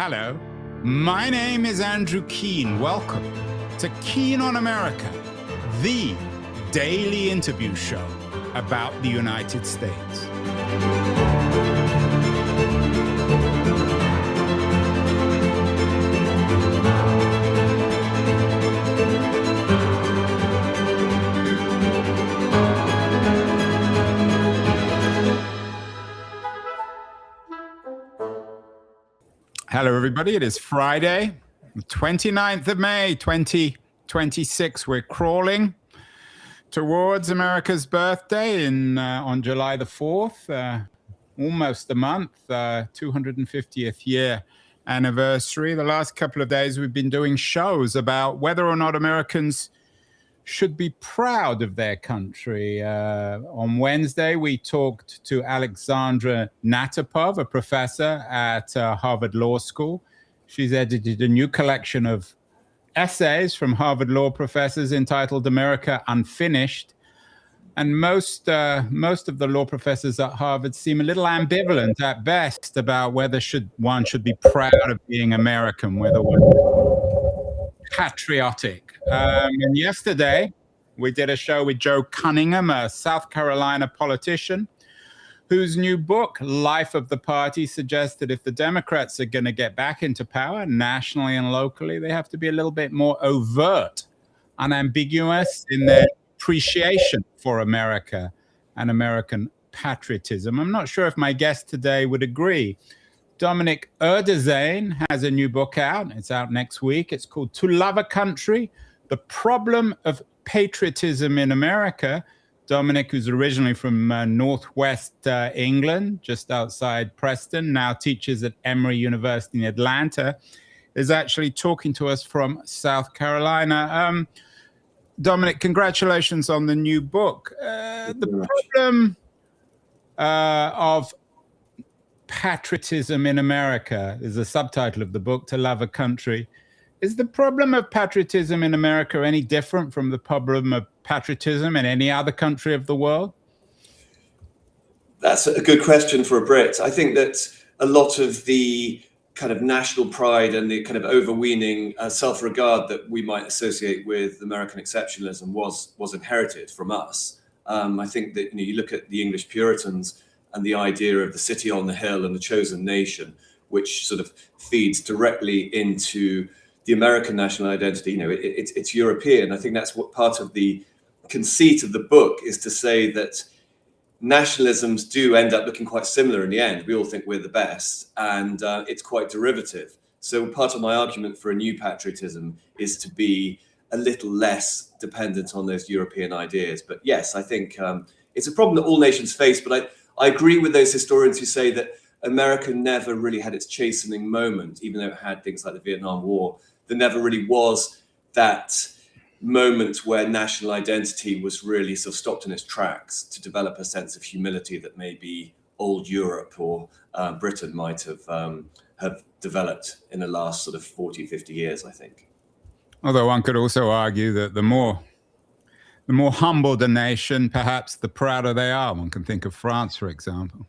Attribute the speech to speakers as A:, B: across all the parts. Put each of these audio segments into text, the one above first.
A: Hello, my name is Andrew Keane. Welcome to Keane on America, the daily interview show about the United States. Hello, everybody. It is Friday, 29th of May, 2026. We're crawling towards America's birthday on July the 4th, almost a month, 250th year anniversary. The last couple of days, we've been doing shows about whether or not Americans should be proud of their country. On Wednesday, we talked to Alexandra Natopov, a professor at Harvard Law School. She's edited a new collection of essays from Harvard law professors entitled America Unfinished. And most of the law professors at Harvard seem a little ambivalent at best about whether one should be proud of being American, whether one patriotic. And yesterday, we did a show with Joe Cunningham, a South Carolina politician, whose new book, Life of the Party, suggests that if the Democrats are going to get back into power nationally and locally, they have to be a little bit more overt, unambiguous in their appreciation for America and American patriotism. I'm not sure if my guest today would agree. Dominic Erdozain has a new book out. It's out next week. It's called To Love a Country, The Problem of Patriotism in America. Dominic, who's originally from Northwest England, just outside Preston, now teaches at Emory University in Atlanta, is actually talking to us from South Carolina. Dominic, congratulations on the new book. The problem of patriotism in America is the subtitle of the book, To Love a Country. Is the problem of patriotism in America any different from the problem of patriotism in any other country of the world?
B: That's a good question for a Brit. I think that a lot of the kind of national pride and the kind of overweening self-regard that we might associate with American exceptionalism was inherited from us. I think that you look at the English Puritans and the idea of the city on the hill and the chosen nation, which sort of feeds directly into the American national identity. It's European. I think that's what part of the conceit of the book is, to say that nationalisms do end up looking quite similar in the end. We all think we're the best, and it's quite derivative. So part of my argument for a new patriotism is to be a little less dependent on those European ideas. But yes, I think it's a problem that all nations face, but I agree with those historians who say that America never really had its chastening moment, even though it had things like the Vietnam War. There never really was that moment where national identity was really sort of stopped in its tracks to develop a sense of humility that maybe old Europe or Britain might have developed in the last sort of 40, 50 years, I think.
A: Although one could also argue that the more humbled a nation, perhaps the prouder they are. One can think of France, for example.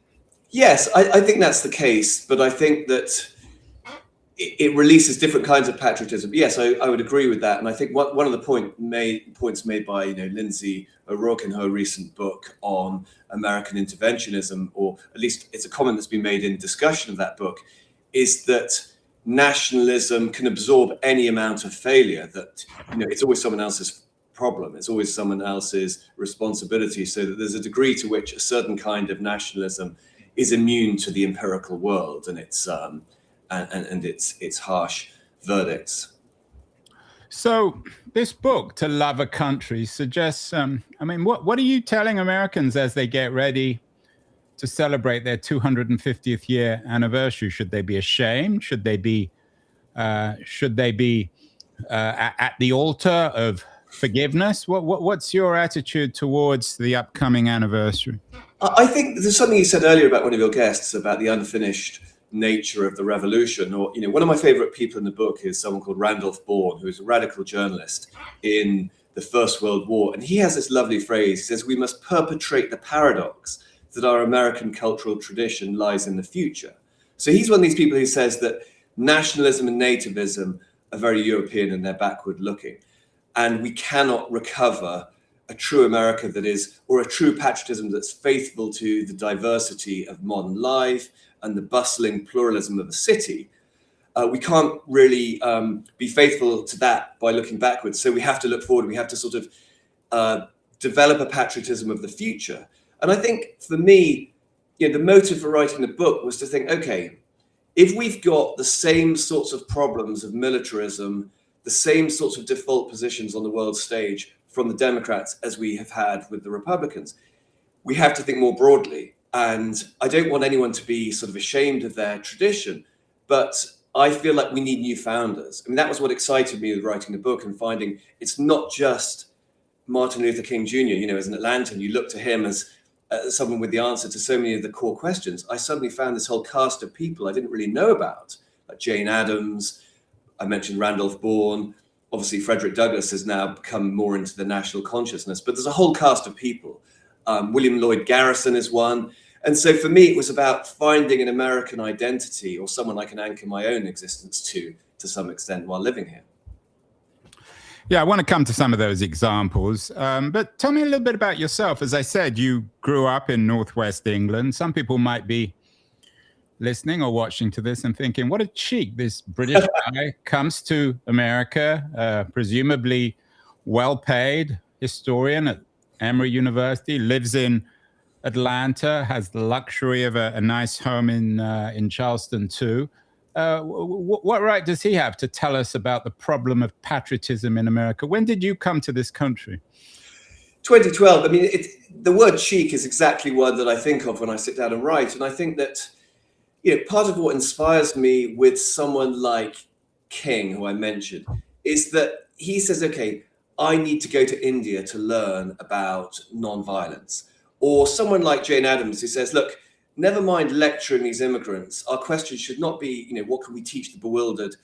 A: Yes,
B: I think that's the case, but I think that it releases different kinds of patriotism. Yes, I would agree with that. And I think one of the points made by Lindsay O'Rourke in her recent book on American interventionism, or at least it's a comment that's been made in discussion of that book, is that nationalism can absorb any amount of failure, that it's always someone else's problem. It's always someone else's responsibility, so that there's a degree to which a certain kind of nationalism is immune to the empirical world and its harsh verdicts.
A: So this book, To Love a Country, suggests, what are you telling Americans as they get ready to celebrate their 250th year anniversary? Should they be ashamed? Should they be at the altar of forgiveness? What's your attitude towards the upcoming anniversary?
B: I think there's something you said earlier about one of your guests about the unfinished nature of the revolution. Or one of my favorite people in the book is someone called Randolph Bourne, who's a radical journalist in the First World War, and he has this lovely phrase. He says, "We must perpetrate the paradox that our American cultural tradition lies in the future." So he's one of these people who says that nationalism and nativism are very European and they're backward looking. And we cannot recover a true America that is, or a true patriotism that's faithful to the diversity of modern life and the bustling pluralism of a city. We can't really be faithful to that by looking backwards. So we have to look forward. We have to sort of develop a patriotism of the future. And I think for me, the motive for writing the book was to think, okay, if we've got the same sorts of problems of militarism, the same sorts of default positions on the world stage from the Democrats as we have had with the Republicans, we have to think more broadly. And I don't want anyone to be sort of ashamed of their tradition, but I feel like we need new founders. I mean, that was what excited me with writing the book and finding it's not just Martin Luther King Jr., as an Atlantan, you look to him as someone with the answer to so many of the core questions. I suddenly found this whole cast of people I didn't really know about, like Jane Addams. I mentioned Randolph Bourne. Obviously, Frederick Douglass has now become more into the national consciousness, but there's a whole cast of people. William Lloyd Garrison is one. And so for me, it was about finding an American identity or someone I can anchor my own existence to some extent while living here.
A: Yeah, I want to come to some of those examples. But tell me a little bit about yourself. As I said, you grew up in Northwest England. Some people might be listening or watching to this and thinking, what a cheek. This British guy comes to America, presumably well-paid historian at Emory University, lives in Atlanta, has the luxury of a nice home in Charleston too. What right does he have to tell us about the problem of patriotism in America? When did you come to this country?
B: 2012. I mean, the word cheek is exactly one that I think of when I sit down and write. And I think that, part of what inspires me with someone like King, who I mentioned, is that he says, okay, I need to go to India to learn about nonviolence. Or someone like Jane Addams, who says, look, never mind lecturing these immigrants. Our question should not be, what can we teach the bewildered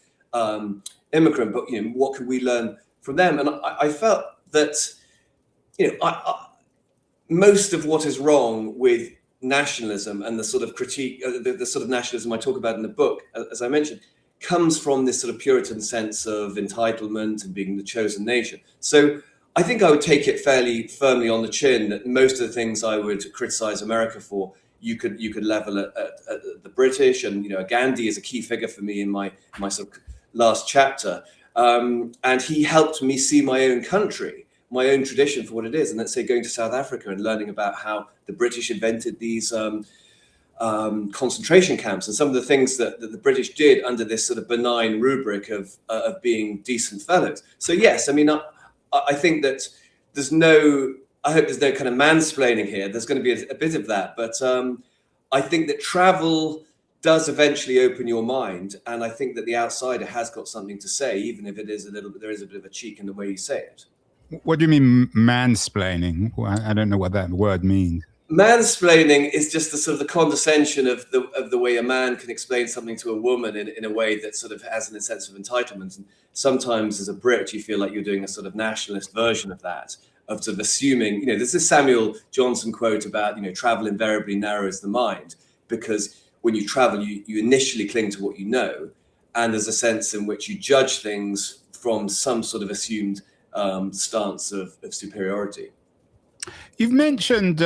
B: immigrant, but, what can we learn from them? And I felt that, most of what is wrong with nationalism and the sort of critique, the sort of nationalism I talk about in the book, as I mentioned, comes from this sort of Puritan sense of entitlement and being the chosen nation. So I think I would take it fairly firmly on the chin that most of the things I would criticize America for, you could level at the British. And, Gandhi is a key figure for me in my sort of last chapter. And he helped me see my own country, my own tradition for what it is. And let's say going to South Africa and learning about how the British invented these concentration camps and some of the things that the British did under this sort of benign rubric of being decent fellows. So, yes, I mean, I think that I hope there's no kind of mansplaining here. There's going to be a bit of that. But I think that travel does eventually open your mind. And I think that the outsider has got something to say, even if there is a bit of a cheek in the way you say it.
A: What do you mean mansplaining? I don't know what that word means.
B: Mansplaining is just the sort of the condescension of the way a man can explain something to a woman in a way that sort of has a sense of entitlement. And sometimes as a Brit, you feel like you're doing a sort of nationalist version of that, of sort of assuming, there's this Samuel Johnson quote about, travel invariably narrows the mind, because when you travel, you initially cling to what you know. And there's a sense in which you judge things from some sort of assumed stance of superiority.
A: You've mentioned,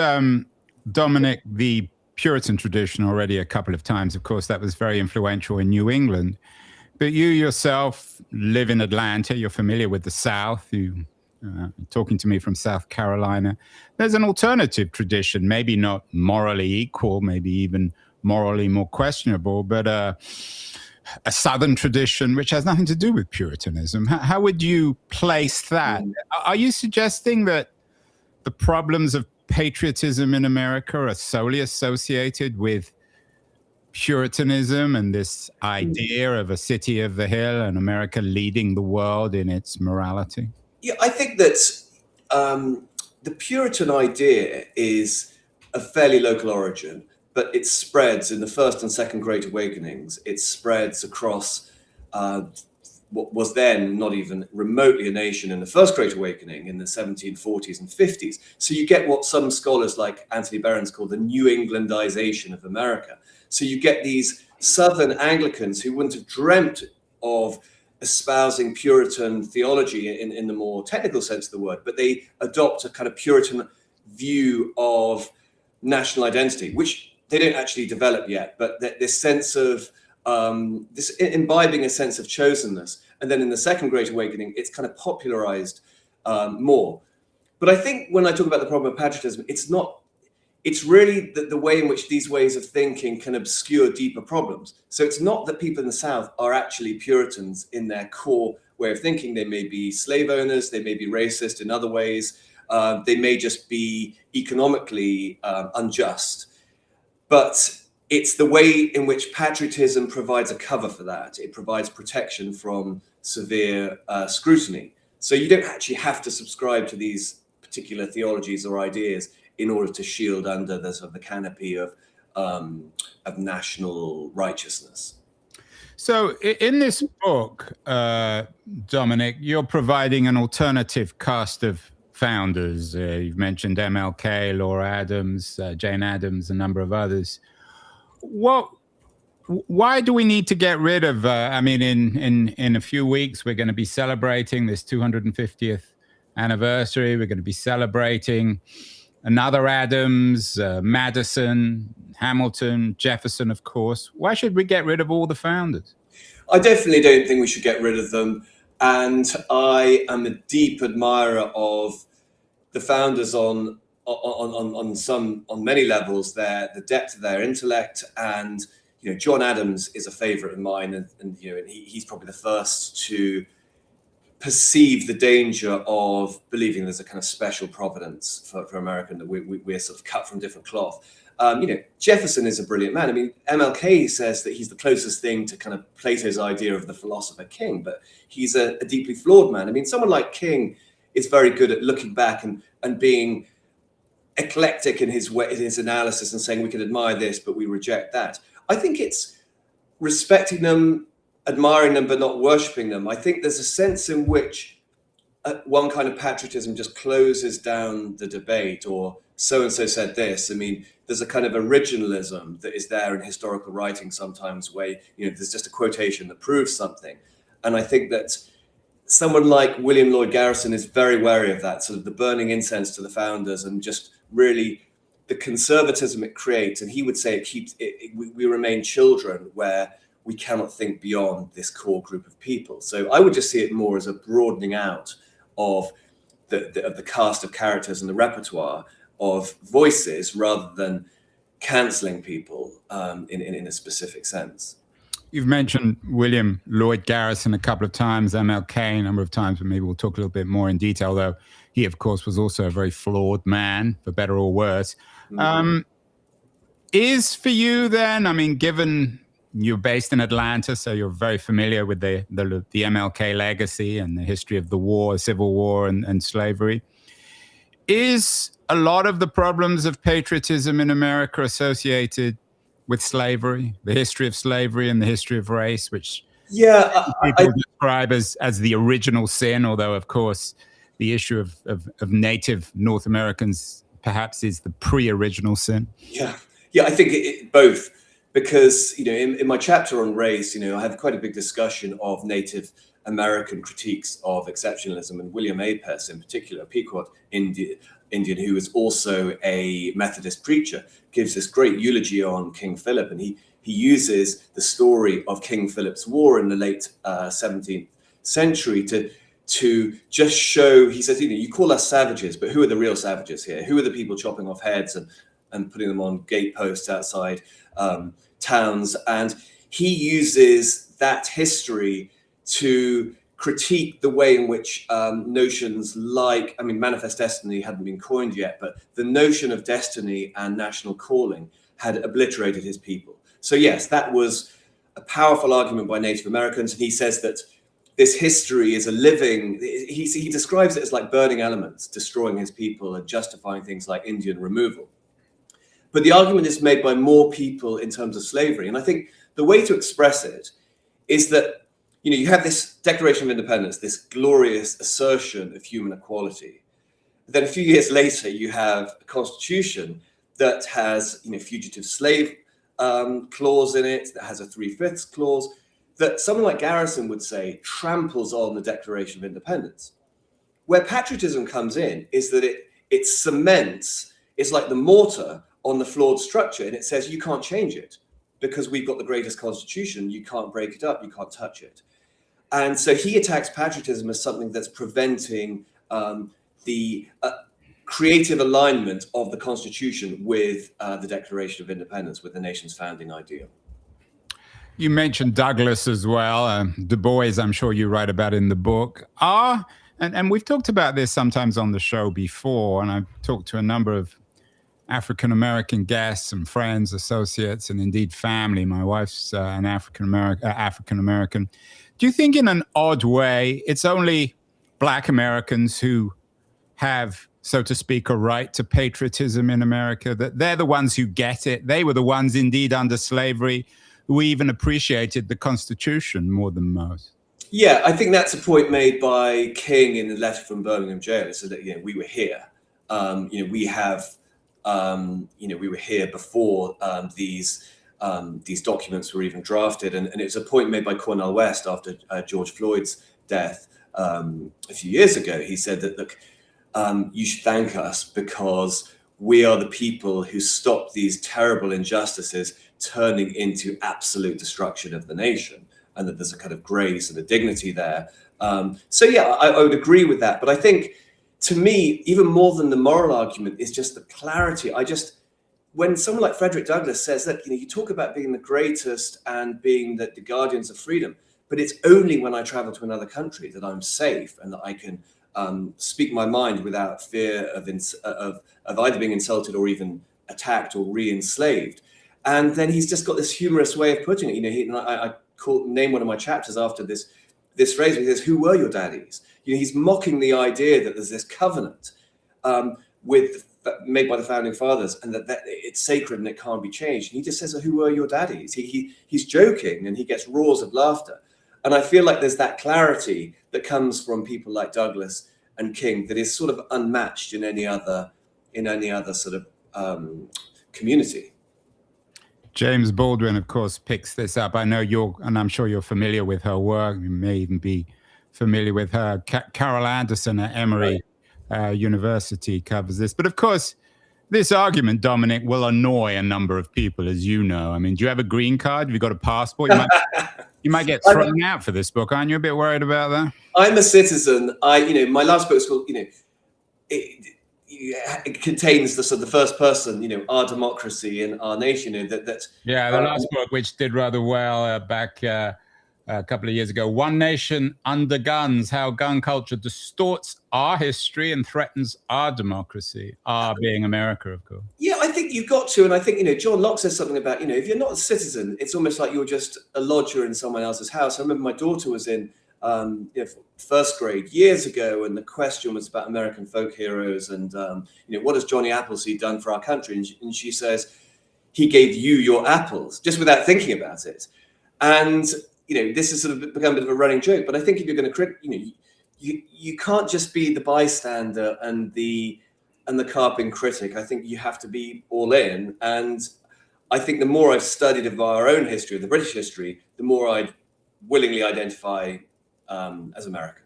A: Dominic, the Puritan tradition already a couple of times. Of course, that was very influential in New England. But you yourself live in Atlanta. You're familiar with the South. You talking to me from South Carolina. There's an alternative tradition, maybe not morally equal, maybe even morally more questionable, but a Southern tradition which has nothing to do with Puritanism. How would you place that? Are you suggesting that the problems of patriotism in America are solely associated with Puritanism and this idea of a city of the hill and America leading the world in its morality?
B: Yeah, I think that the Puritan idea is a fairly local origin, but it spreads in the First and Second Great Awakenings. It spreads across what was then not even remotely a nation in the First Great Awakening in the 1740s and 50s. So you get what some scholars like Anthony Behrens call the New Englandization of America. So you get these Southern Anglicans who wouldn't have dreamt of espousing Puritan theology in the more technical sense of the word, but they adopt a kind of Puritan view of national identity, which they don't actually develop yet, but this sense of this imbibing a sense of chosenness. And then in the Second Great Awakening, it's kind of popularized more. But I think when I talk about the problem of patriotism, it's really the way in which these ways of thinking can obscure deeper problems. So it's not that people in the South are actually Puritans in their core way of thinking. They may be slave owners, they may be racist in other ways, they may just be economically unjust. But it's the way in which patriotism provides a cover for that. It provides protection from severe scrutiny. So you don't actually have to subscribe to these particular theologies or ideas in order to shield under the sort of the canopy of national righteousness.
A: So in this book, Dominic, you're providing an alternative cast of founders. You've mentioned MLK, Laura Adams, Jane Addams, a number of others. Why do we need to get rid of, I mean, in a few weeks, we're going to be celebrating this 250th anniversary. We're going to be celebrating another Adams, Madison, Hamilton, Jefferson, of course. Why should we get rid of all the founders?
B: I definitely don't think we should get rid of them. And I am a deep admirer of the founders on many levels, the depth of their intellect. And John Adams is a favorite of mine, and he's probably the first to perceive the danger of believing there's a kind of special providence for America, that we're sort of cut from different cloth. Jefferson is a brilliant man. I mean, MLK says that he's the closest thing to kind of Plato's idea of the philosopher king, but he's a deeply flawed man. I mean, someone like King is very good at looking back and being eclectic in his analysis and saying we can admire this, but we reject that. I think it's respecting them, admiring them, but not worshipping them. I think there's a sense in which one kind of patriotism just closes down the debate, or so-and-so said this. I mean, there's a kind of originalism that is there in historical writing sometimes, where there's just a quotation that proves something. And I think that someone like William Lloyd Garrison is very wary of that, sort of the burning incense to the founders, and just really the conservatism it creates. And he would say we remain children where we cannot think beyond this core group of people. So I would just see it more as a broadening out of the cast of characters and the repertoire of voices, rather than cancelling people in a specific sense.
A: You've mentioned William Lloyd Garrison a couple of times, MLK a number of times, but maybe we'll talk a little bit more in detail, though he, of course, was also a very flawed man, for better or worse. Mm-hmm. Is for you then, I mean, given you're based in Atlanta, so you're very familiar with the MLK legacy and the history of the war, Civil War and slavery, is a lot of the problems of patriotism in America associated with slavery, the history of slavery and the history of race, which people describe as the original sin, although, of course, the issue of Native North Americans perhaps is the pre-original sin?
B: Yeah, I think both, because, in my chapter on race, I have quite a big discussion of Native American critiques of exceptionalism, and William Apess in particular, a Pequot Indian who is also a Methodist preacher, gives this great eulogy on King Philip, and he uses the story of King Philip's War in the late 17th century to just show. He says, you call us savages, but who are the real savages here? Who are the people chopping off heads and putting them on gateposts outside towns? And he uses that history to critique the way in which notions like, Manifest Destiny hadn't been coined yet, but the notion of destiny and national calling had obliterated his people. So yes, that was a powerful argument by Native Americans. And he says that this history is a living, he describes it as like burning elements, destroying his people and justifying things like Indian removal. But the argument is made by more people in terms of slavery. And I think the way to express it is that you have this Declaration of Independence, this glorious assertion of human equality. Then a few years later, you have a constitution that has, fugitive slave clause in it, that has a 3/5 clause, that someone like Garrison would say tramples on the Declaration of Independence. Where patriotism comes in is that it cements, it's like the mortar on the flawed structure, and it says you can't change it because we've got the greatest constitution, you can't break it up, you can't touch it. And so he attacks patriotism as something that's preventing the creative alignment of the Constitution with the Declaration of Independence, with the nation's founding ideal.
A: You mentioned Douglas as well. Du Bois, I'm sure you write about in the book. And we've talked about this sometimes on the show before, and I've talked to a number of African-American guests and friends, associates, and indeed family. My wife's an African-American. Do you think in an odd way, it's only Black Americans who have, so to speak, a right to patriotism in America, that they're the ones who get it? They were the ones indeed under slavery who even appreciated the Constitution more than most.
B: Yeah, I think that's a point made by King in the letter from Birmingham jail. So that, we were here. We were here before these documents were even drafted, and it's a point made by Cornel West after George Floyd's death a few years ago. He said that, look, you should thank us because we are the people who stopped these terrible injustices turning into absolute destruction of the nation, and that there's a kind of grace and a dignity there. So yeah, I would agree with that. But I think, to me, even more than the moral argument is just the clarity. When someone like Frederick Douglass says that, you talk about being the greatest and being the guardians of freedom, but it's only when I travel to another country that I'm safe and that I can speak my mind without fear of either being insulted or even attacked or re-enslaved. And then he's just got this humorous way of putting it. I name one of my chapters after this phrase. He says, "Who were your daddies?" He's mocking the idea that there's this covenant made by the founding fathers, and that it's sacred and it can't be changed. And he just says, "Who were your daddies?" He's joking, and he gets roars of laughter. And I feel like there's that clarity that comes from people like Douglas and King that is sort of unmatched in any other sort of community.
A: James Baldwin, of course, picks this up. I know and I'm sure you're familiar with her work. You may even be familiar with her. Carol Anderson at Emory University covers this. But of course, this argument, Dominic, will annoy a number of people, as you know. I mean, do you have a green card? Have you got a passport? You might get thrown out for this book. Aren't you a bit worried about that?
B: I'm a citizen. My last book is called, it contains the sort of the first person, our democracy and our nation. The
A: last book, which did rather well back a couple of years ago, One Nation Under Guns: How Gun Culture Distorts Our History and Threatens Our Democracy. Our being America, of course. Yeah,
B: I think you've got to, and I think John Locke says something about if you're not a citizen, it's almost like you're just a lodger in someone else's house. I remember my daughter was in first grade years ago, and the question was about American folk heroes and what has Johnny Appleseed done for our country? And she says, he gave you your apples, just without thinking about it. And this has sort of become a bit of a running joke. But I think if you're going to you can't just be the bystander and the carping critic. I think you have to be all in. And I think the more I've studied of our own history, of the British history, the more I'd willingly identify as American.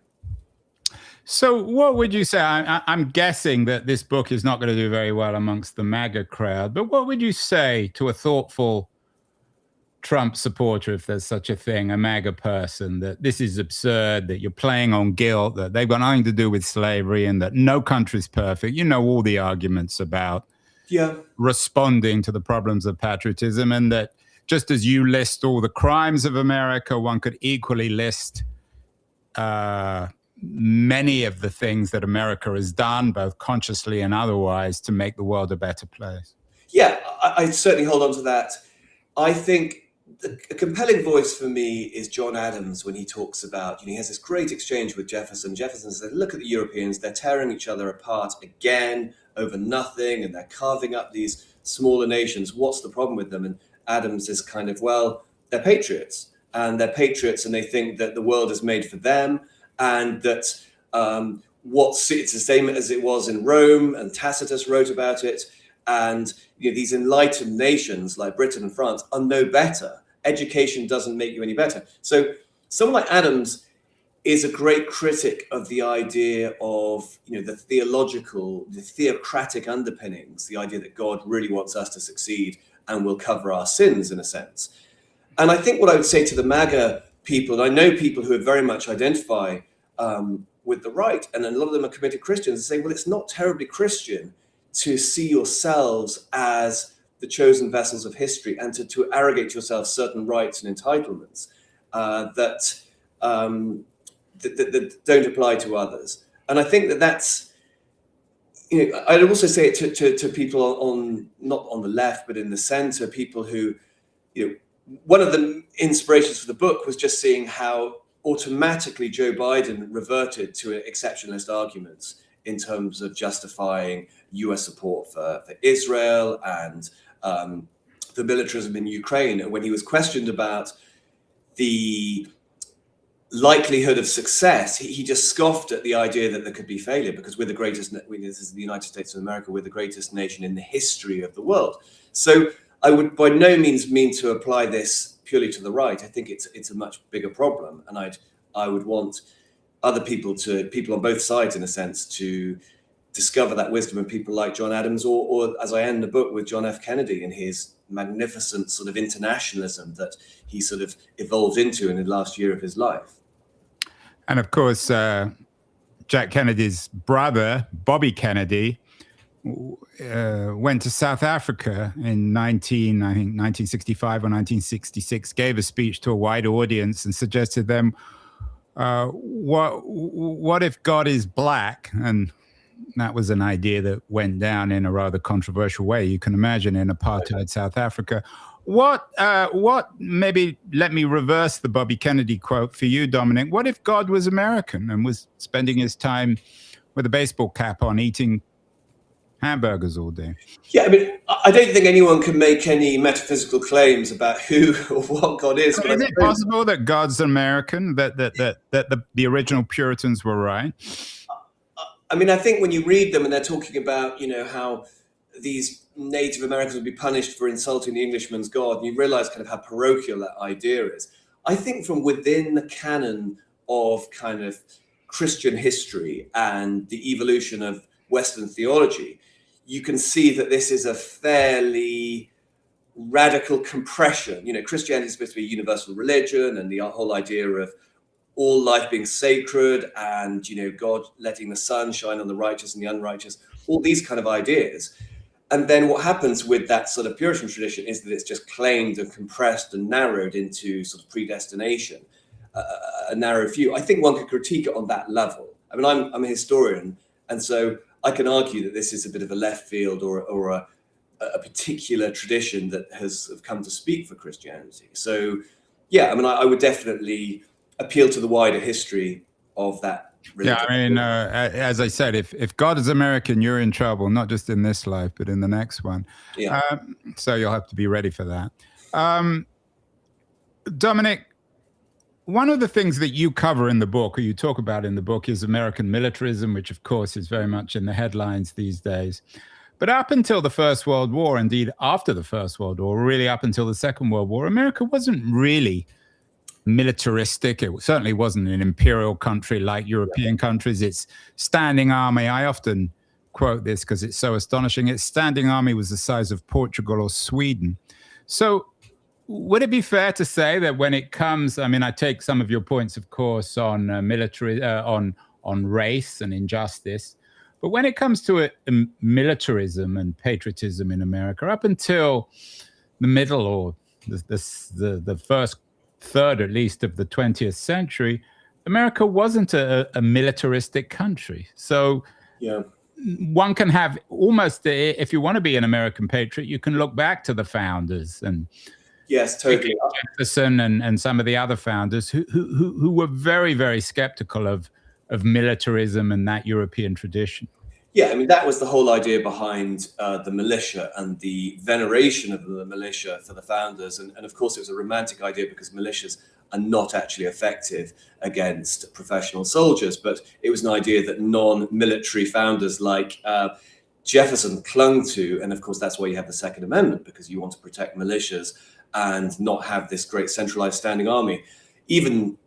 A: So what would you say? I'm guessing that this book is not going to do very well amongst the MAGA crowd, but what would you say to a thoughtful Trump supporter, if there's such a thing, a MAGA person, that this is absurd, that you're playing on guilt, that they've got nothing to do with slavery, and that no country's perfect? All the arguments about responding to the problems of patriotism, and that just as you list all the crimes of America, one could equally list many of the things that America has done, both consciously and otherwise, to make the world a better place.
B: Yeah, I certainly hold on to that. I think a compelling voice for me is John Adams when he talks about, he has this great exchange with Jefferson. Jefferson said, look at the Europeans, they're tearing each other apart again over nothing, and they're carving up these smaller nations. What's the problem with them? And Adams is kind of, well, they're patriots, and they think that the world is made for them, and that it's the same as it was in Rome, and Tacitus wrote about it. And these enlightened nations like Britain and France are no better. Education doesn't make you any better. So someone like Adams is a great critic of the idea of the theocratic underpinnings, the idea that God really wants us to succeed and will cover our sins in a sense. And I think what I would say to the MAGA people, and I know people who very much identify with the right, and a lot of them are committed Christians, saying, well, it's not terribly Christian to see yourselves as the chosen vessels of history and to arrogate to yourselves certain rights and entitlements that don't apply to others. And I think that's, I'd also say it to people on, not on the left, but in the center, people who, one of the inspirations for the book was just seeing how automatically Joe Biden reverted to exceptionalist arguments in terms of justifying US support for Israel and the militarism in Ukraine. And when he was questioned about the likelihood of success, he just scoffed at the idea that there could be failure, because we're the greatest, this is the United States of America, we're the greatest nation in the history of the world. So I would by no means mean to apply this purely to the right. I think it's a much bigger problem, and I would want other people on both sides, in a sense, to discover that wisdom in people like John Adams, or as I end the book with John F. Kennedy and his magnificent sort of internationalism that he sort of evolved into in the last year of his life.
A: And of course, Jack Kennedy's brother, Bobby Kennedy, went to South Africa in 1965 or 1966, gave a speech to a wide audience and suggested them, what if God is black? And that was an idea that went down in a rather controversial way. You can imagine in apartheid South Africa. Maybe let me reverse the Bobby Kennedy quote for you, Dominic. What if God was American and was spending his time with a baseball cap on, eating hamburgers all day?
B: Yeah, I mean, I don't think anyone can make any metaphysical claims about who or what God is.
A: Is it possible that God's American, that the original Puritans were right?
B: I mean, I think when you read them and they're talking about, how these Native Americans would be punished for insulting the Englishman's God, and you realize kind of how parochial that idea is. I think from within the canon of kind of Christian history and the evolution of Western theology, you can see that this is a fairly radical compression. Christianity is supposed to be a universal religion, and the whole idea of all life being sacred, and God letting the sun shine on the righteous and the unrighteous, all these kind of ideas. And then what happens with that sort of Puritan tradition is that it's just claimed and compressed and narrowed into sort of predestination, a narrow view. I think one could critique it on that level. I mean, I'm a historian, and so I can argue that this is a bit of a left field or a particular tradition that has come to speak for Christianity. So, yeah, I mean, I would definitely appeal to the wider history of that religion.
A: Yeah, I mean, as I said, if God is American, you're in trouble, not just in this life, but in the next one.
B: Yeah.
A: So you'll have to be ready for that. Dominic, one of the things that you cover in the book, or you talk about in the book, is American militarism, which of course is very much in the headlines these days. But up until the First World War, indeed after the First World War, really up until the Second World War, America wasn't really militaristic. It certainly wasn't an imperial country like European countries. Its standing army, I often quote this because it's so astonishing, its standing army was the size of Portugal or Sweden. So would it be fair to say that when it comes, I mean, I take some of your points, of course, on on race and injustice, but when it comes to militarism and patriotism in America, up until the middle or the first third, at least, of the 20th century, America wasn't a militaristic country. So
B: yeah,
A: one can have almost, if you want to be an American patriot, you can look back to the founders and
B: yes, totally,
A: Jefferson and some of the other founders who were very, very skeptical of militarism and that European tradition.
B: Yeah, I mean, that was the whole idea behind the militia and the veneration of the militia for the founders. And of course, it was a romantic idea because militias are not actually effective against professional soldiers. But it was an idea that non-military founders like Jefferson clung to, and of course that's why you have the Second Amendment, because you want to protect militias and not have this great centralized standing army. Even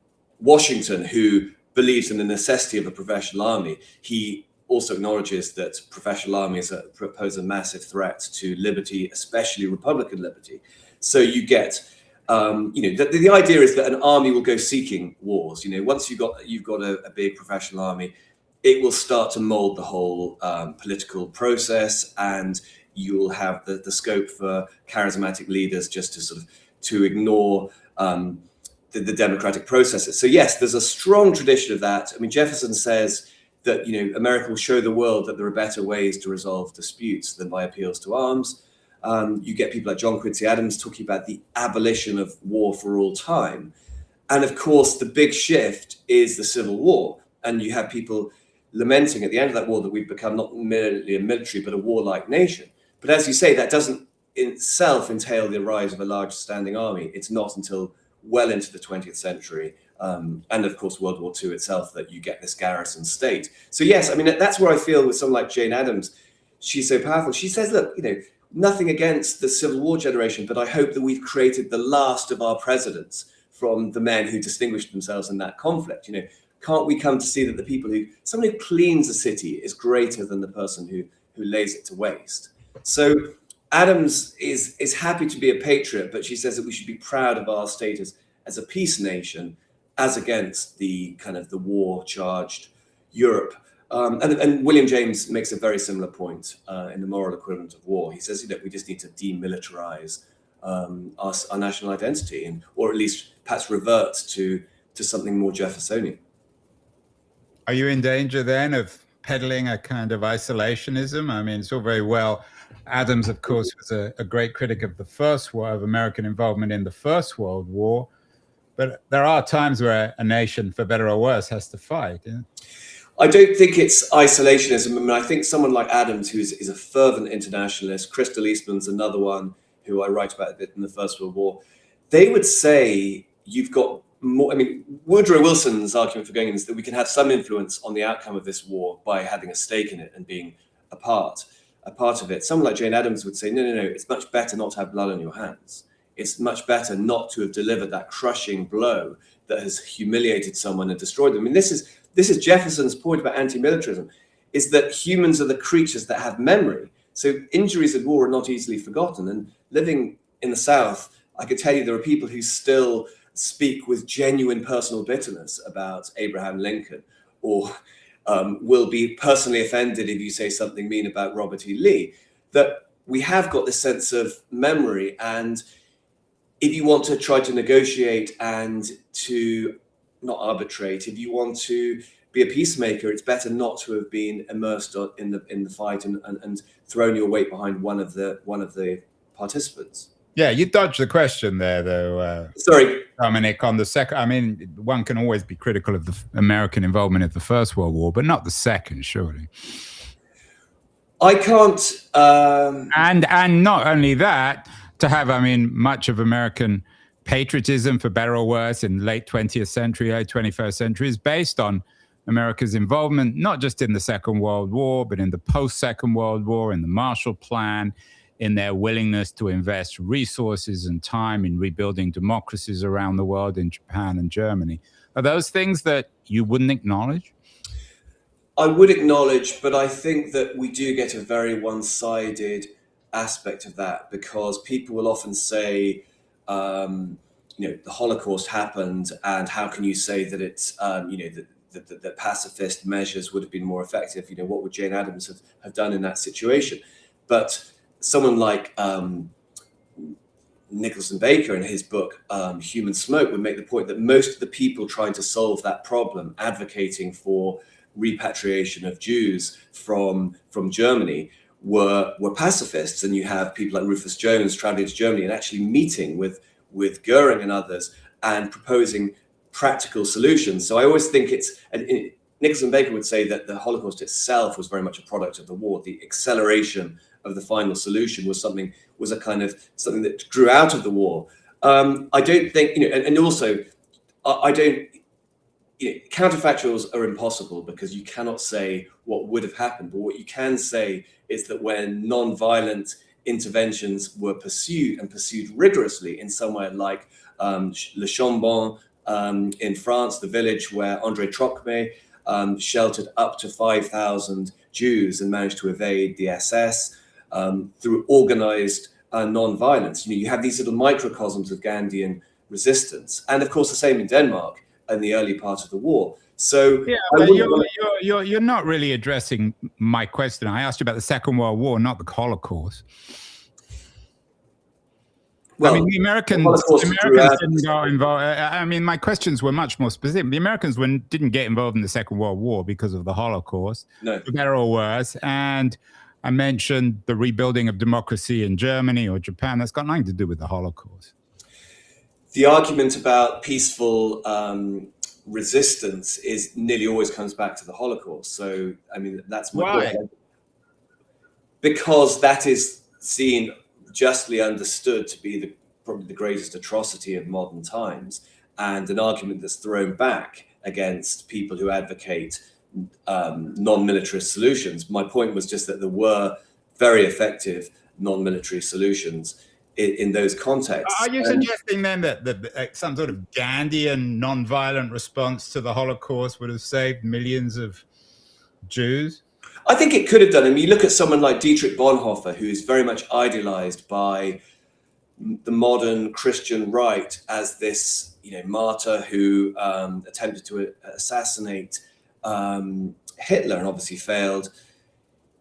B: Washington, who believes in the necessity of a professional army, he also acknowledges that professional armies pose a massive threat to liberty, especially Republican liberty. So you get, the idea is that an army will go seeking wars. Once you've got a big professional army, it will start to mold the whole political process, and you'll have the scope for charismatic leaders just to ignore the democratic processes. So yes, there's a strong tradition of that. I mean, Jefferson says that America will show the world that there are better ways to resolve disputes than by appeals to arms. You get people like John Quincy Adams talking about the abolition of war for all time. And of course, the big shift is the Civil War. And you have people lamenting at the end of that war that we've become not merely a military, but a warlike nation. But as you say, that doesn't in itself entail the rise of a large standing army. It's not until well into the 20th century, and of course World War II itself, that you get this garrison state. So yes, I mean, that's where I feel with someone like Jane Addams, she's so powerful. She says, look, nothing against the Civil War generation, but I hope that we've created the last of our presidents from the men who distinguished themselves in that conflict. Can't we come to see that someone who cleans a city is greater than the person who lays it to waste? So Adams is happy to be a patriot, but she says that we should be proud of our status as a peace nation, as against the kind of the war-charged Europe. And William James makes a very similar point in The Moral Equivalent of War. He says, we just need to demilitarize our national identity, or at least perhaps revert to something more Jeffersonian.
A: Are you in danger then of peddling a kind of isolationism? I mean, it's all very well. Adams, of course, was a great critic of of American involvement in the First World War. But there are times where a nation, for better or worse, has to fight. Yeah?
B: I don't think it's isolationism. I mean, I think someone like Adams, who is a fervent internationalist, Crystal Eastman's another one who I write about a bit in the First World War, they would say you've got more. I mean, Woodrow Wilson's argument for going in is that we can have some influence on the outcome of this war by having a stake in it and being a part of it. Someone like Jane Addams would say, no, it's much better not to have blood on your hands. It's much better not to have delivered that crushing blow that has humiliated someone and destroyed them. I mean, this is Jefferson's point about anti-militarism, is that humans are the creatures that have memory. So injuries of war are not easily forgotten. And living in the South, I could tell you there are people who still speak with genuine personal bitterness about Abraham Lincoln, or will be personally offended if you say something mean about Robert E. Lee. That we have got this sense of memory, and if you want to try to negotiate and to not arbitrate, if you want to be a peacemaker, it's better not to have been immersed in the fight and thrown your weight behind one of the participants.
A: Yeah, you dodged the question there, though.
B: Sorry,
A: Dominic. On the second, I mean, one can always be critical of the American involvement in the First World War, but not the second, surely.
B: I can't.
A: And not only that, to have, I mean, much of American patriotism, for better or worse, in late 20th century, late 21st century, is based on America's involvement, not just in the Second World War, but in the post-Second World War, in the Marshall Plan, in their willingness to invest resources and time in rebuilding democracies around the world, in Japan and Germany. Are those things that you wouldn't acknowledge?
B: I would acknowledge, but I think that we do get a very one-sided aspect of that, because people will often say, the Holocaust happened, and how can you say that it's, that pacifist measures would have been more effective? What would Jane Addams have done in that situation? But someone like Nicholson Baker in his book, Human Smoke, would make the point that most of the people trying to solve that problem, advocating for repatriation of Jews from Germany, were pacifists. And you have people like Rufus Jones traveling to Germany and actually meeting with Goering and others and proposing practical solutions. So I always think Nicholson Baker would say that the Holocaust itself was very much a product of the war. The acceleration of the final solution was something that grew out of the war. I don't think, and also I don't counterfactuals are impossible because you cannot say what would have happened. But what you can say is that when non-violent interventions were pursued and pursued rigorously in somewhere like Le Chambon in France, the village where André Trocmé sheltered up to 5,000 Jews and managed to evade the SS through organized non-violence. You have these little microcosms of Gandhian resistance. And of course, the same in Denmark in the early part of the war. So
A: yeah, but you're not really addressing my question. I asked you about the Second World War, not the Holocaust. Well, I mean, the Americans didn't go involved. I mean, my questions were much more specific. The Americans didn't get involved in the Second World War because of the Holocaust,
B: no,
A: for better or worse. And I mentioned the rebuilding of democracy in Germany or Japan. That's got nothing to do with the Holocaust.
B: The argument about peaceful resistance nearly always comes back to the Holocaust. So, I mean, that's my point. Because that is seen, justly understood, to be probably the greatest atrocity of modern times, and an argument that's thrown back against people who advocate non-militarist solutions. My point was just that there were very effective non-military solutions in those contexts.
A: Are you suggesting then that some sort of Gandhian non-violent response to the Holocaust would have saved millions of Jews?
B: I think it could have done. I mean, you look at someone like Dietrich Bonhoeffer, who is very much idealized by the modern Christian right as this, martyr who attempted to assassinate Hitler and obviously failed.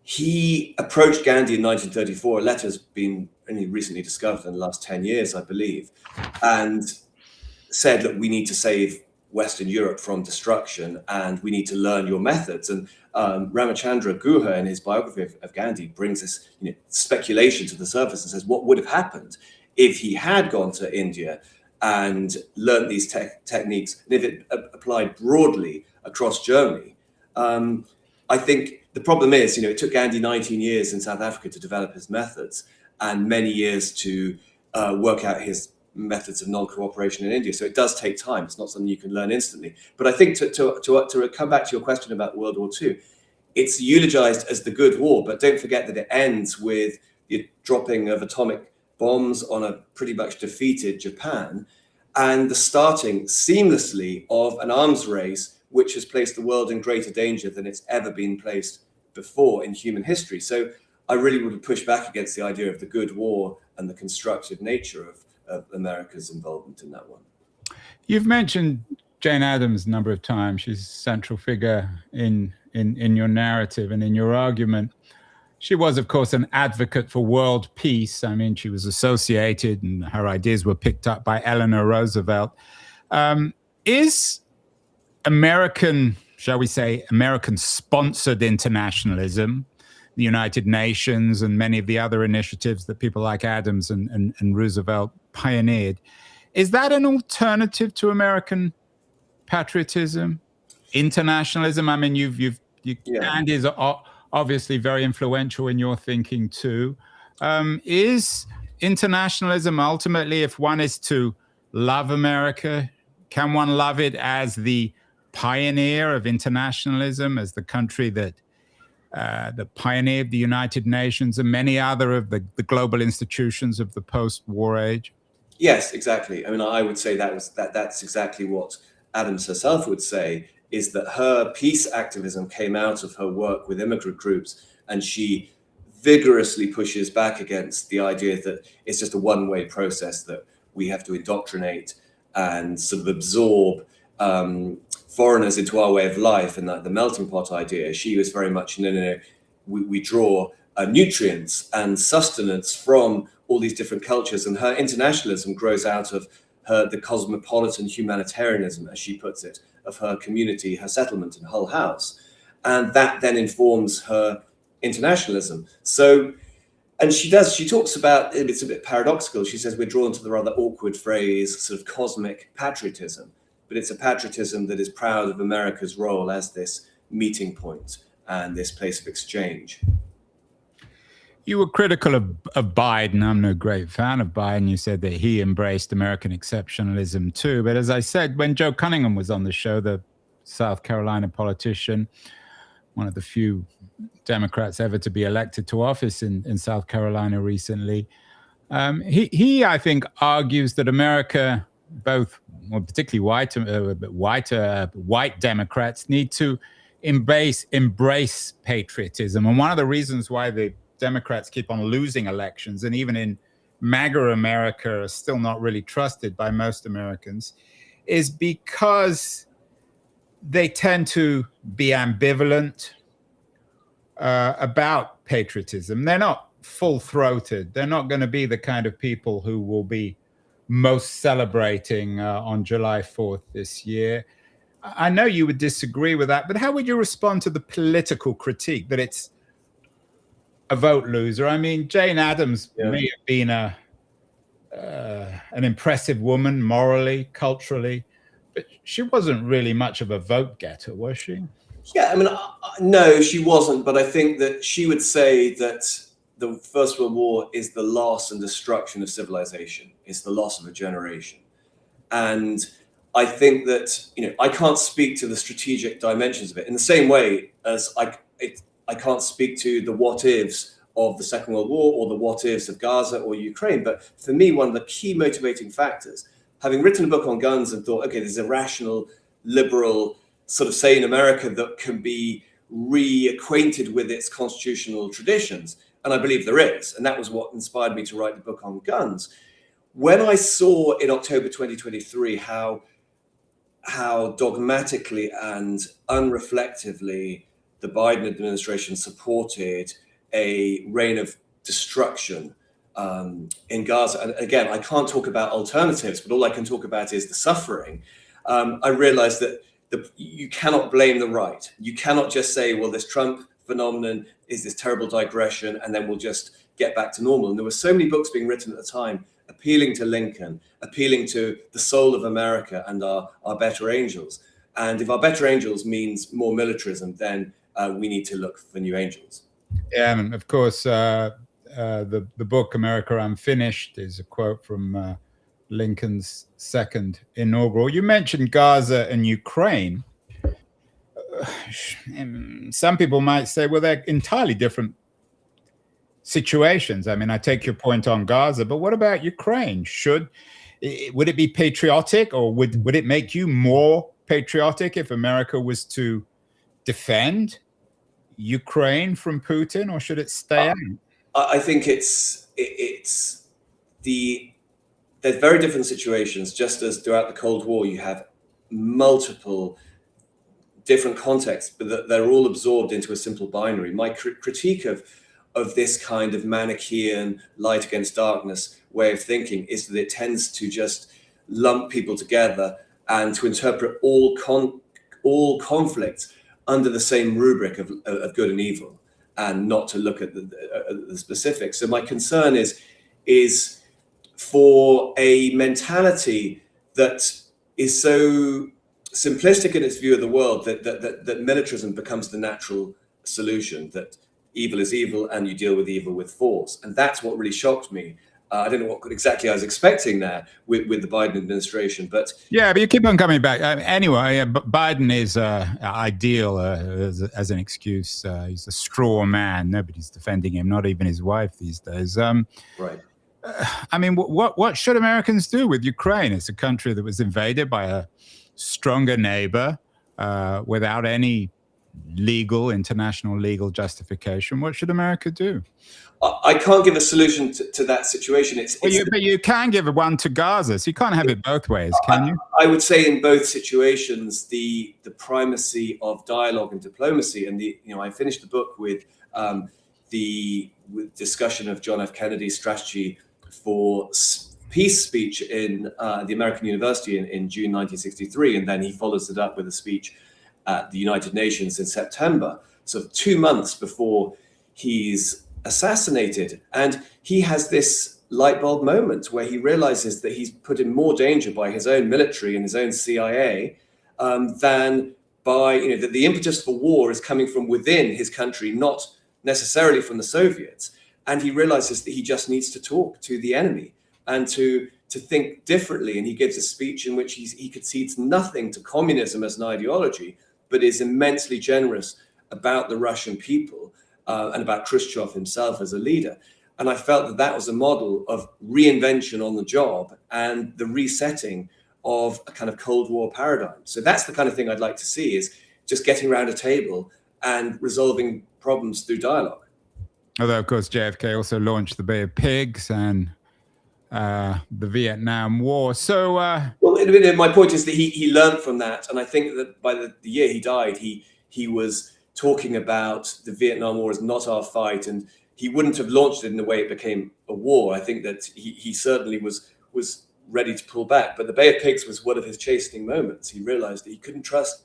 B: He approached Gandhi in 1934. A letter has been only recently discovered in the last 10 years, I believe, and said, look, we need to save Western Europe from destruction, and we need to learn your methods. And Ramachandra Guha, in his biography of Gandhi, brings this speculation to the surface and says, what would have happened if he had gone to India and learned these techniques, and if it applied broadly across Germany? I think the problem is, it took Gandhi 19 years in South Africa to develop his methods, and many years to work out his methods of non-cooperation in India. So it does take time. It's not something you can learn instantly. But I think to come back to your question about World War II, it's eulogized as the good war, but don't forget that it ends with the dropping of atomic bombs on a pretty much defeated Japan, and the starting seamlessly of an arms race which has placed the world in greater danger than it's ever been placed before in human history. So I really would push back against the idea of the good war and the constructive nature of America's involvement in that one.
A: You've mentioned Jane Addams a number of times. She's a central figure in your narrative and in your argument. She was, of course, an advocate for world peace. I mean, she was associated and her ideas were picked up by Eleanor Roosevelt. Is American, shall we say, American-sponsored internationalism, the United Nations and many of the other initiatives that people like Adams and Roosevelt pioneered, is that an alternative to American patriotism, internationalism? I mean, Gandhi is obviously very influential in your thinking too. Is internationalism ultimately, if one is to love America, can one love it as the pioneer of internationalism, as the country that pioneered the United Nations and many other of the global institutions of the post-war age?
B: Yes, exactly. I mean, I would say that's exactly what Addams herself would say, is that her peace activism came out of her work with immigrant groups, and she vigorously pushes back against the idea that it's just a one-way process, that we have to indoctrinate and sort of absorb foreigners into our way of life, and that the melting pot idea. She was very much, no, we draw nutrients and sustenance from all these different cultures, and her internationalism grows out of the cosmopolitan humanitarianism, as she puts it, of her community, her settlement in Hull House, and that then informs her internationalism. So, and she talks about, it's a bit paradoxical, she says we're drawn to the rather awkward phrase sort of cosmic patriotism, but it's a patriotism that is proud of America's role as this meeting point and this place of exchange.
A: You were critical of Biden. I'm no great fan of Biden. You said that he embraced American exceptionalism too. But as I said, when Joe Cunningham was on the show, the South Carolina politician, one of the few Democrats ever to be elected to office in South Carolina recently. He, I think, argues that America, both, well, particularly white Democrats, need to embrace patriotism. And one of the reasons why the Democrats keep on losing elections, and even in MAGA America are still not really trusted by most Americans, is because they tend to be ambivalent about patriotism. They're not full-throated. They're not going to be the kind of people who will be most celebrating on July 4th this year. I know you would disagree with that, but how would you respond to the political critique that it's a vote loser? I mean, Jane Addams may have been an impressive woman morally, culturally, but she wasn't really much of a vote getter, was she?
B: Yeah, I mean, no, she wasn't. But I think that she would say that the First World War is the loss and destruction of civilization. It's the loss of a generation. And I think that, I can't speak to the strategic dimensions of it in the same way as I can't speak to the what ifs of the Second World War or the what ifs of Gaza or Ukraine. But for me, one of the key motivating factors, having written a book on guns and thought, okay, there's a rational, liberal, sort of sane America that can be reacquainted with its constitutional traditions. And I believe there is. And that was what inspired me to write the book on guns. When I saw in October 2023 how dogmatically and unreflectively the Biden administration supported a reign of destruction in Gaza, and again, I can't talk about alternatives, but all I can talk about is the suffering, I realized that you cannot blame the right. You cannot just say, well, this Trump phenomenon is this terrible digression, and then we'll just get back to normal. And there were so many books being written at the time, appealing to Lincoln, appealing to the soul of America and our better angels. And if our better angels means more militarism, then we need to look for new angels.
A: Yeah, and of course, the book "America Unfinished" is a quote from Lincoln's second inaugural. You mentioned Gaza and Ukraine. Some people might say, well, they're entirely different situations. I mean, I take your point on Gaza, but what about Ukraine? Would it be patriotic, or would it make you more patriotic if America was to defend Ukraine from Putin, or should it stay out?
B: I think there's very different situations. Just as throughout the Cold War, you have multiple different contexts, but they're all absorbed into a simple binary. My critique of this kind of Manichaean light against darkness way of thinking is that it tends to just lump people together and to interpret all conflicts under the same rubric of good and evil, and not to look at the specifics. So my concern is for a mentality that is so simplistic in its view of the world that militarism becomes the natural solution, that evil is evil and you deal with evil with force. And that's what really shocked me. I don't know what exactly I was expecting there with the Biden administration, but
A: yeah, but you keep on coming back. Anyway, Biden is ideal as an excuse. He's a straw man. Nobody's defending him, not even his wife these days.
B: Right.
A: I mean, what should Americans do with Ukraine? It's a country that was invaded by a stronger neighbor without any international legal justification. What should America do?
B: I can't give a solution to that situation.
A: But you can give one to Gaza, so you can't have it both ways, can you?
B: I would say in both situations, the primacy of dialogue and diplomacy, and I finished the book with the discussion of John F. Kennedy's strategy for peace speech in the American University in June 1963, and then he follows it up with a speech at the United Nations in September, so 2 months before he's assassinated. And he has this light bulb moment where he realizes that he's put in more danger by his own military and his own CIA than by, that the impetus for war is coming from within his country, not necessarily from the Soviets. And he realizes that he just needs to talk to the enemy and to to think differently. And he gives a speech in which he concedes nothing to communism as an ideology, but is immensely generous about the Russian people and about Khrushchev himself as a leader. And I felt that that was a model of reinvention on the job and the resetting of a kind of Cold War paradigm. So that's the kind of thing I'd like to see, is just getting around a table and resolving problems through dialogue.
A: Although, of course, JFK also launched the Bay of Pigs and the Vietnam War. So,
B: well, my point is that he learned from that, and I think that by the year he died, he was talking about the Vietnam War as not our fight, and he wouldn't have launched it in the way it became a war. I think that he certainly was ready to pull back, but the Bay of Pigs was one of his chastening moments. He realized that he couldn't trust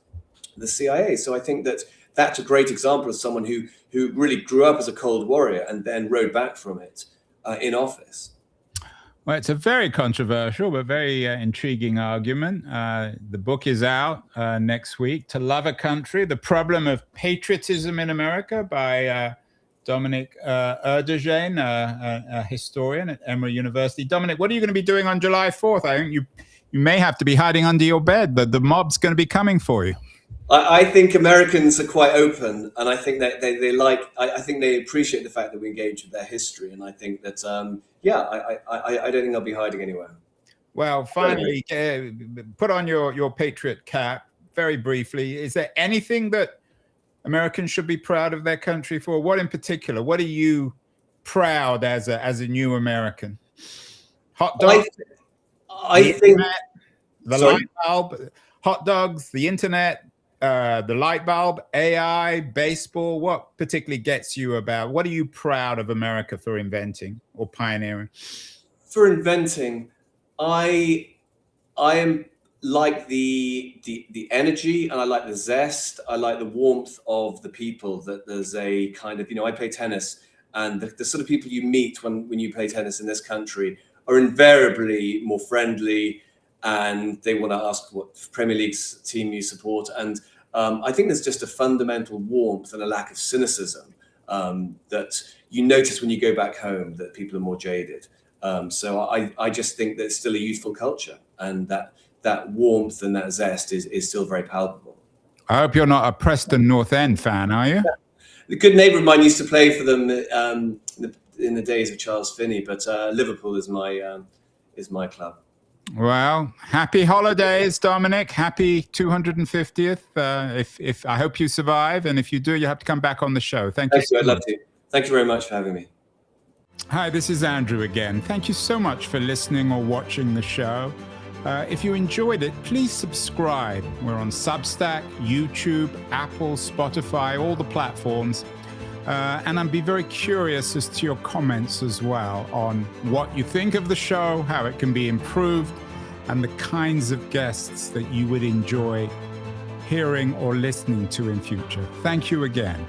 B: the CIA. So I think that that's a great example of someone who really grew up as a Cold Warrior and then rode back from it in office.
A: Well, it's a very controversial but very intriguing argument. The book is out next week, To Love a Country, The Problem of Patriotism in America, by Dominic Erdozain, a historian at Emory University. Dominic, what are you going to be doing on July 4th? I think you may have to be hiding under your bed, but the mob's going to be coming for you.
B: I think Americans are quite open, and I think that they like. I think they appreciate the fact that we engage with their history, and I think that I don't think I'll be hiding anywhere.
A: Well, finally, put on your patriot cap very briefly. Is there anything that Americans should be proud of their country for? What in particular? What are you proud as a new American? Hot dogs.
B: I think
A: the light bulb, hot dogs, the internet. The light bulb, AI, baseball. What particularly gets you about? What are you proud of America for inventing or pioneering?
B: For inventing, I am like the energy, and I like the zest. I like the warmth of the people. That there's a kind of, I play tennis, and the sort of people you meet when you play tennis in this country are invariably more friendly, and they want to ask what Premier League's team you support. And I think there's just a fundamental warmth and a lack of cynicism that you notice when you go back home, that people are more jaded. So I just think that it's still a youthful culture, and that warmth and that zest is still very palpable.
A: I hope you're not a Preston North End fan, are you?
B: Yeah. A good neighbour of mine used to play for them in the days of Charles Finney, but Liverpool is my club.
A: Well, happy holidays, Dominic. Happy 250th. If I hope you survive, and if you do, you have to come back on the show. Thank you.
B: I'd love to. Thank you very much for having me.
A: Hi, this is Andrew again. Thank you so much for listening or watching the show. If you enjoyed it, please subscribe. We're on Substack, YouTube, Apple, Spotify, all the platforms. And I'd be very curious as to your comments as well on what you think of the show, how it can be improved, and the kinds of guests that you would enjoy hearing or listening to in future. Thank you again.